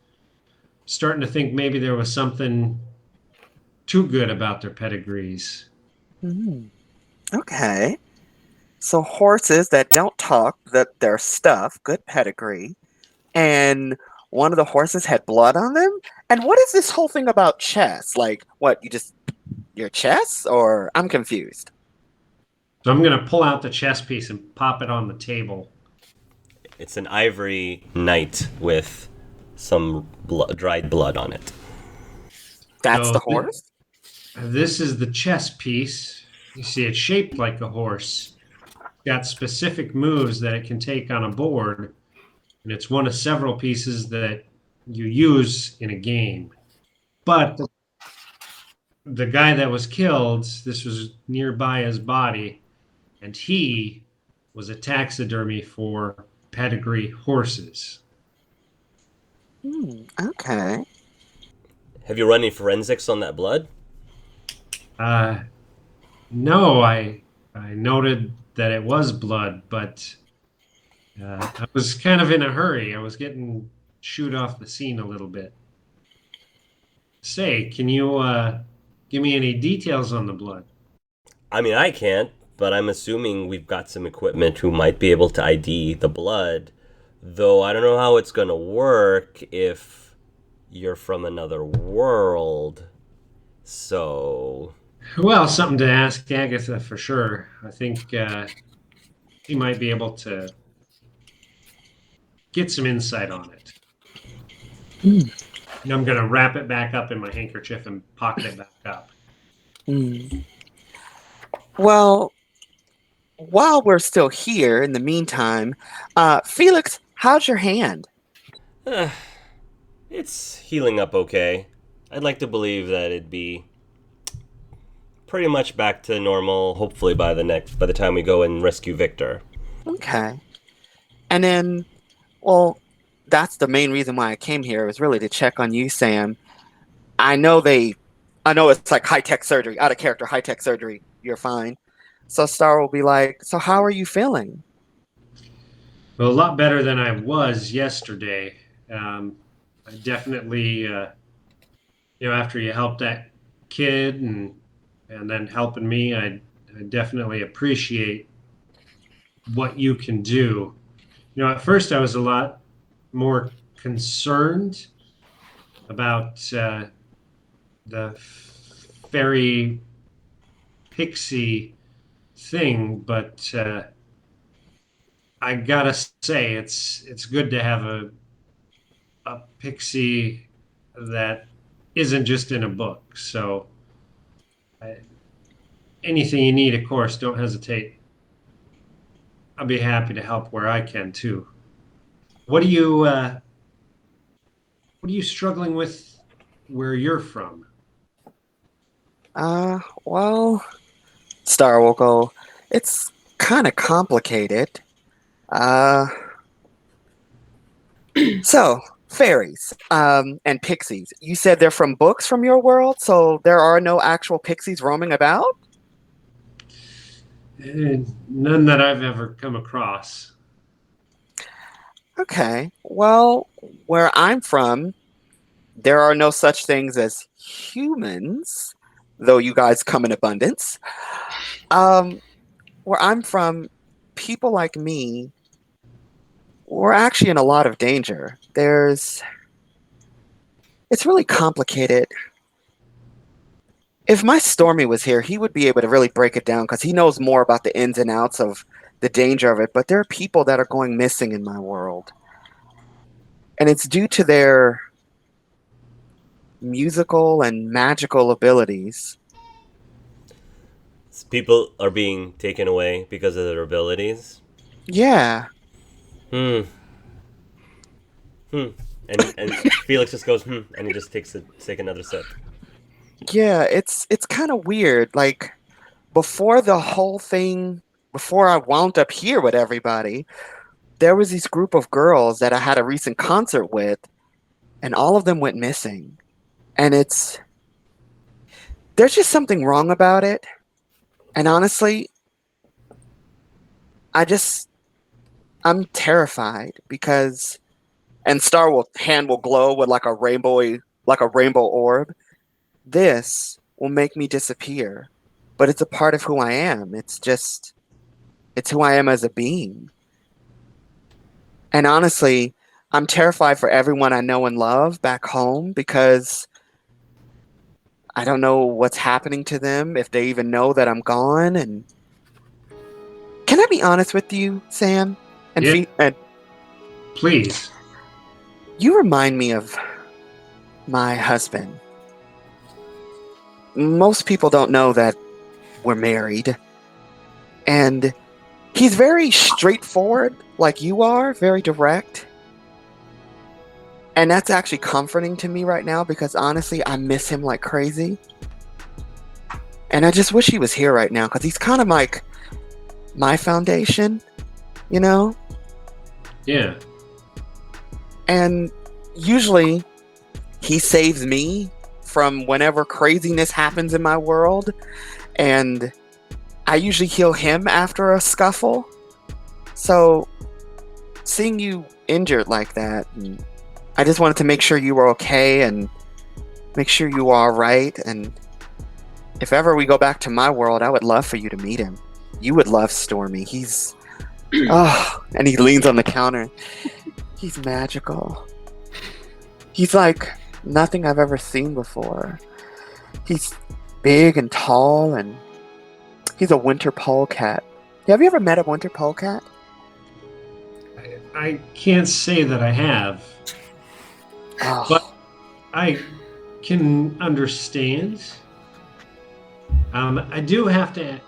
Starting to think maybe there was something too good about their pedigrees. Okay. So horses that don't talk, that they're stuffed, good pedigree, and one of the horses had blood on them? And what is this whole thing about chess? Like, what, your chess? Or I'm confused. So I'm going to pull out the chess piece and pop it on the table. It's an ivory knight with some dried blood on it. That's So the horse? This is the chess piece. You see, it's shaped like a horse. Got specific moves that it can take on a board, and it's one of several pieces that you use in a game. But the guy that was killed, this was nearby his body, and he was a taxidermy for pedigree horses. Okay. Have you run any forensics on that blood? No, I noted that it was blood, but I was kind of in a hurry. I was getting shooed off the scene a little bit. Say, can you give me any details on the blood? I mean, I can't, but I'm assuming we've got some equipment who might be able to ID the blood, though I don't know how it's going to work if you're from another world. So... Well, something to ask Agatha for sure. I think she might be able to get some insight on it. And I'm going to wrap it back up in my handkerchief and pocket it back up. Well, while we're still here, in the meantime, Felix, how's your hand? It's healing up okay. I'd like to believe that it'd be pretty much back to normal, hopefully by the time we go and rescue Victor. Okay. And then, well, that's the main reason why I came here, was really to check on you, Sam. I know it's like high-tech surgery, out of character high-tech surgery. You're fine. So Star will be like, so how are you feeling? Well, a lot better than I was yesterday. I definitely, after you helped that kid and then helping me, I definitely appreciate what you can do. At first I was a lot more concerned about the fairy pixie thing, but I gotta say it's good to have a pixie that isn't just in a book. So anything you need, of course, don't hesitate. I'll be happy to help where I can too. What are you struggling with where you're from? Well, Star will go, it's kind of complicated. So, fairies, and pixies. You said they're from books from your world, so there are no actual pixies roaming about? None that I've ever come across. Okay, well, where I'm from, there are no such things as humans, though you guys come in abundance. Where I'm from, people like me, we're actually in a lot of danger. It's really complicated. If my Stormy was here, he would be able to really break it down because he knows more about the ins and outs of the danger of it. But there are people that are going missing in my world. And it's due to their musical and magical abilities. People are being taken away because of their abilities. Yeah. And Felix just goes, and he just takes another sip. Yeah, it's kind of weird. Like, before I wound up here with everybody, there was this group of girls that I had a recent concert with, and all of them went missing. And there's just something wrong about it. And honestly, I'm terrified because, and hand will glow with like a rainbow orb. This will make me disappear, but it's a part of who I am. It's who I am as a being. And honestly, I'm terrified for everyone I know and love back home because I don't know what's happening to them, if they even know that I'm gone. And can I be honest with you, Sam? And Please. You remind me of my husband. Most people don't know that we're married. And he's very straightforward, like you are, very direct. And that's actually comforting to me right now because honestly, I miss him like crazy. And I just wish he was here right now because he's kind of like my foundation, you know? Yeah. And usually he saves me from whenever craziness happens in my world. And I usually heal him after a scuffle. So seeing you injured like that, and I just wanted to make sure you were okay and make sure you are all right. And if ever we go back to my world, I would love for you to meet him. You would love Stormy. He's and he leans on the counter. He's magical. He's like nothing I've ever seen before. He's big and tall, and he's a winter polecat. Have you ever met a winter polecat? I can't say that I have. Oh. But I can understand. I do have to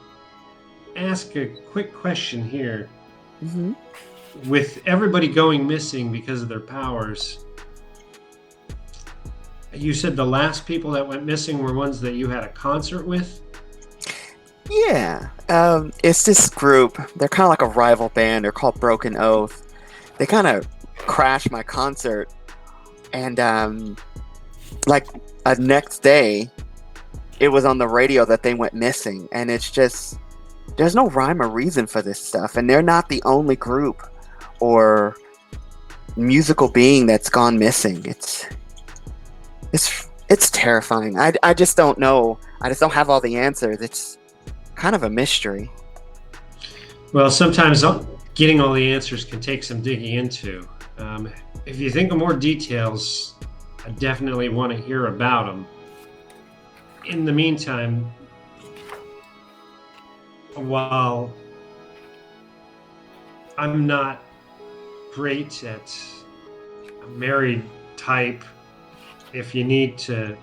ask a quick question here. Mm-hmm. With everybody going missing because of their powers, you said the last people that went missing were ones that you had a concert with? Yeah. It's this group. They're kind of like a rival band. They're called Broken Oath. They kind of crashed my concert, and like next day, it was on the radio that they went missing, and it's just there's no rhyme or reason for this stuff, and they're not the only group or musical being that's gone missing. It's terrifying. I just don't know. I just don't have all the answers. It's kind of a mystery. Well, sometimes getting all the answers can take some digging into. If you think of more details, I definitely want to hear about them. In the meantime, while I'm not great at a married type, if you need to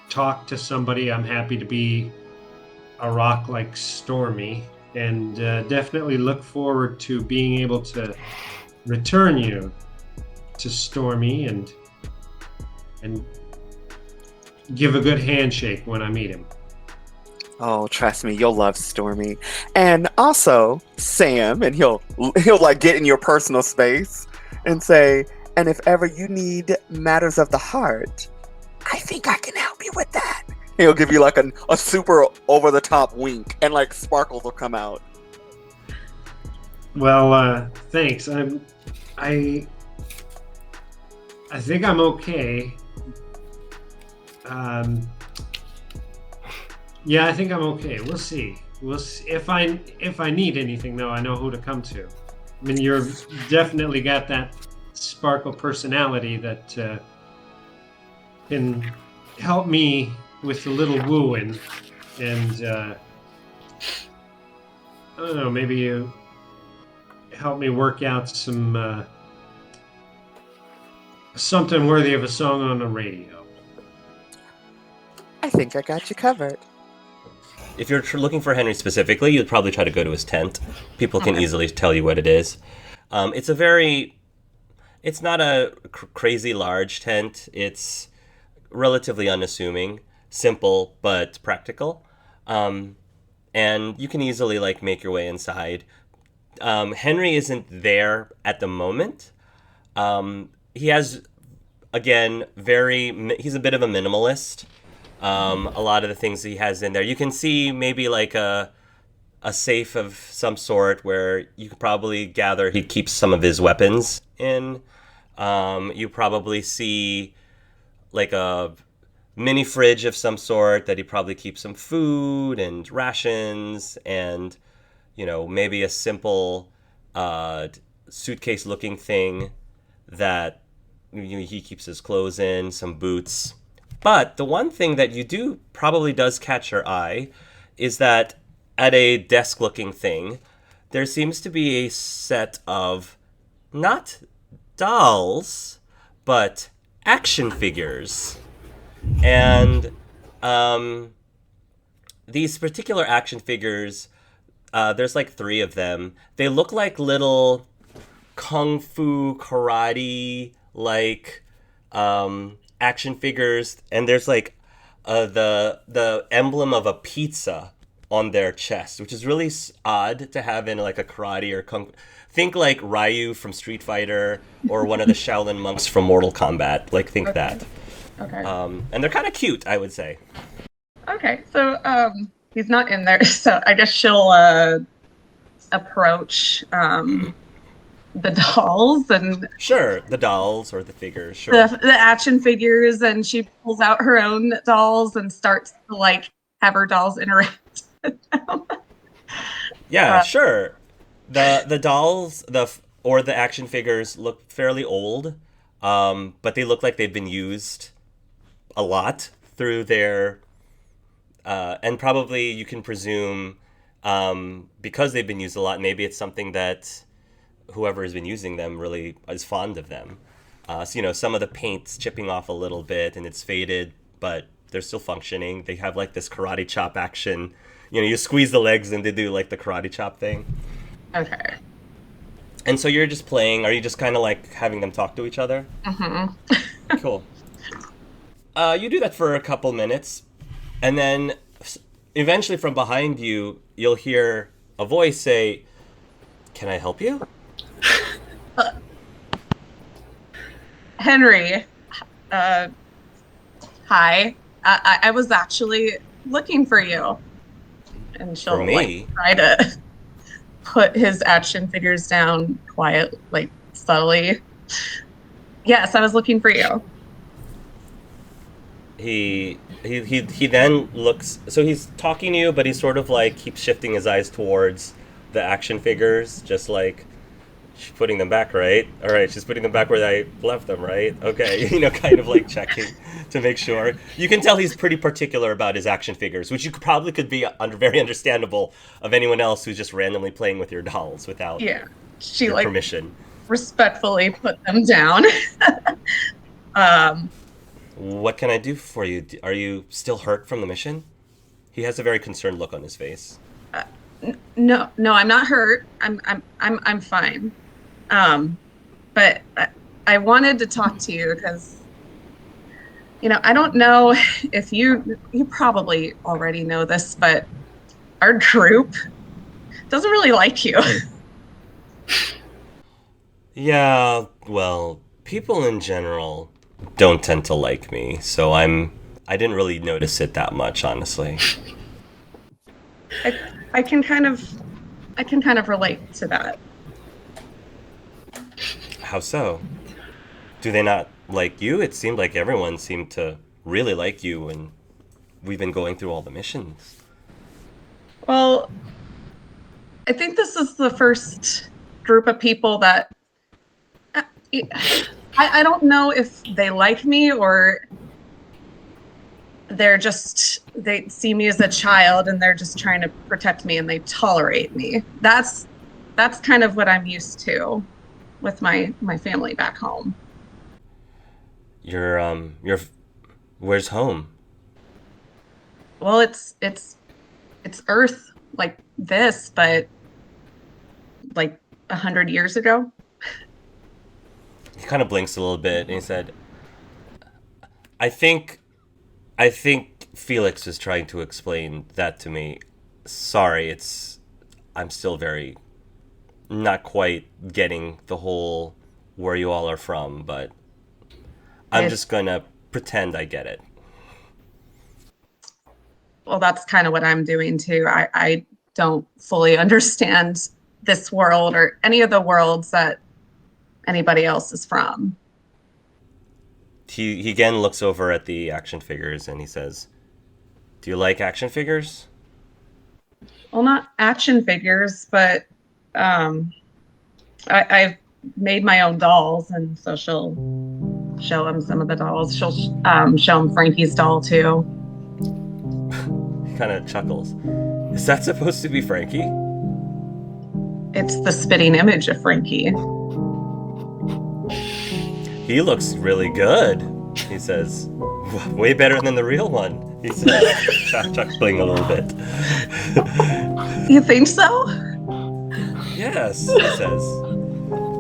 talk to somebody, I'm happy to be a rock like Stormy, and definitely look forward to being able to return you to Stormy and give a good handshake when I meet him. Oh, trust me, you'll love Stormy. And also Sam, and he'll like get in your personal space and say, and if ever you need matters of the heart, I think I can help you with that. He'll give you like a super over the top wink, and like sparkles will come out. Well, thanks. I think I'm okay. Yeah, I think I'm okay. We'll see. If I need anything, though, I know who to come to. I mean, you've definitely got that sparkle personality that can help me with a little wooing, and I don't know, maybe you help me work out some something worthy of a song on the radio. I think I got you covered. If you're looking for Henry specifically, you'd probably try to go to his tent. People can easily tell you what it is. It's not a crazy large tent. It's relatively unassuming, simple, but practical. And you can easily like make your way inside. Henry isn't there at the moment. He has, again, he's a bit of a minimalist. A lot of the things he has in there, you can see maybe like a safe of some sort where you could probably gather he keeps some of his weapons in. You probably see like a mini fridge of some sort that he probably keeps some food and rations, and maybe a simple suitcase looking thing that he keeps his clothes in, some boots. But the one thing that you do probably does catch your eye is that at a desk-looking thing, there seems to be a set of not dolls, but action figures. And these particular action figures, there's like 3 of them. They look like little kung fu karate like action figures, and there's like the emblem of a pizza on their chest, which is really odd to have in like a karate or kung. Think like Ryu from Street Fighter or one of the Shaolin monks from Mortal Kombat. Like think that. Okay. And they're kind of cute, I would say. Okay, so he's not in there, so I guess she'll approach the dolls and Sure, the dolls or the figures. Sure. the action figures, and she pulls out her own dolls and starts to like have her dolls interact with them. Yeah, sure. The dolls or the action figures look fairly old, but they look like they've been used a lot through their and probably you can presume because they've been used a lot, maybe it's something that whoever has been using them really is fond of them. So, some of the paint's chipping off a little bit and it's faded, but they're still functioning. They have like this karate chop action. You squeeze the legs and they do like the karate chop thing. Okay. And so you're just playing. Are you just kind of like having them talk to each other? Mm-hmm. Cool. You do that for a couple minutes, and then eventually from behind you, you'll hear a voice say, "Can I help you?" Henry, hi. I was actually looking for you. And she'll For me? try to put his action figures down quiet, subtly. Yes, I was looking for you. He then looks, so he's talking to you, but he sort of keeps shifting his eyes towards the action figures, just like, she's putting them back, right? All right, she's putting them back where I left them, right? Okay, kind of checking to make sure. You can tell he's pretty particular about his action figures, which could be very understandable of anyone else who's just randomly playing with your dolls without she your permission. Respectfully put them down. What can I do for you? Are you still hurt from the mission? He has a very concerned look on his face. No, I'm not hurt. I'm fine. But I wanted to talk to you because, I don't know if you probably already know this, but our group doesn't really like you. Yeah, well, people in general don't tend to like me, so I didn't really notice it that much, honestly. I can kind of relate to that. How so? Do they not like you? It seemed like everyone seemed to really like you, and we've been going through all the missions. Well, I think this is the first group of people that I don't know if they like me or they see me as a child and they're just trying to protect me and they tolerate me. That's kind of what I'm used to with my family back home. Where's home? Well, it's Earth like this, but 100 years ago. He kind of blinks a little bit and he said, I think Felix is trying to explain that to me. Sorry, I'm still very not quite getting the whole where you all are from, but I'm just gonna pretend I get it. Well, that's kind of what I'm doing too. I don't fully understand this world or any of the worlds that anybody else is from. He again looks over at the action figures and he says, "Do you like action figures?" Well, not action figures, but I've made my own dolls, and so she'll show him some of the dolls. She'll show him Frankie's doll too. He kind of chuckles. Is that supposed to be Frankie? It's the spitting image of Frankie. He looks really good, he says. Way better than the real one, he says, chuckling a little bit. You think so? Yes, he says.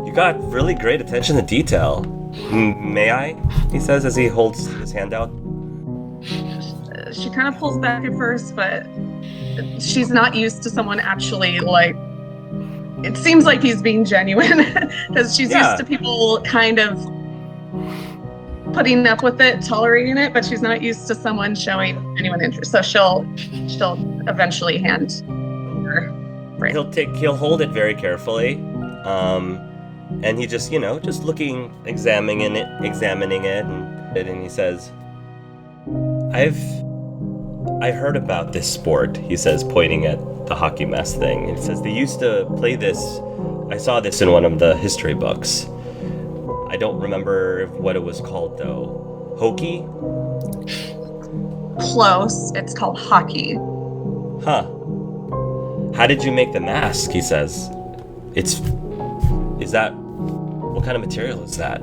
You got really great attention to detail. May I? He says as he holds his hand out. She kind of pulls back at first, but she's not used to someone actually it seems like he's being genuine because she's used to people kind of putting up with it, tolerating it, but she's not used to someone showing genuine interest. So she'll eventually hand her. He'll hold it very carefully, and he just looking, examining it, and he says, I heard about this sport, he says, pointing at the hockey mask thing. He says they used to play this. I saw this in one of the history books. I don't remember what it was called though. Hokey? Close. It's called hockey. Huh. How did you make the mask? He says. What kind of material is that?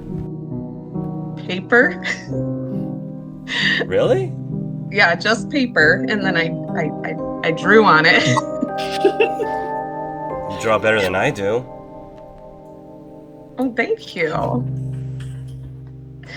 Paper. Really? Yeah, just paper, and then I drew on it. You draw better than I do. Oh, thank you.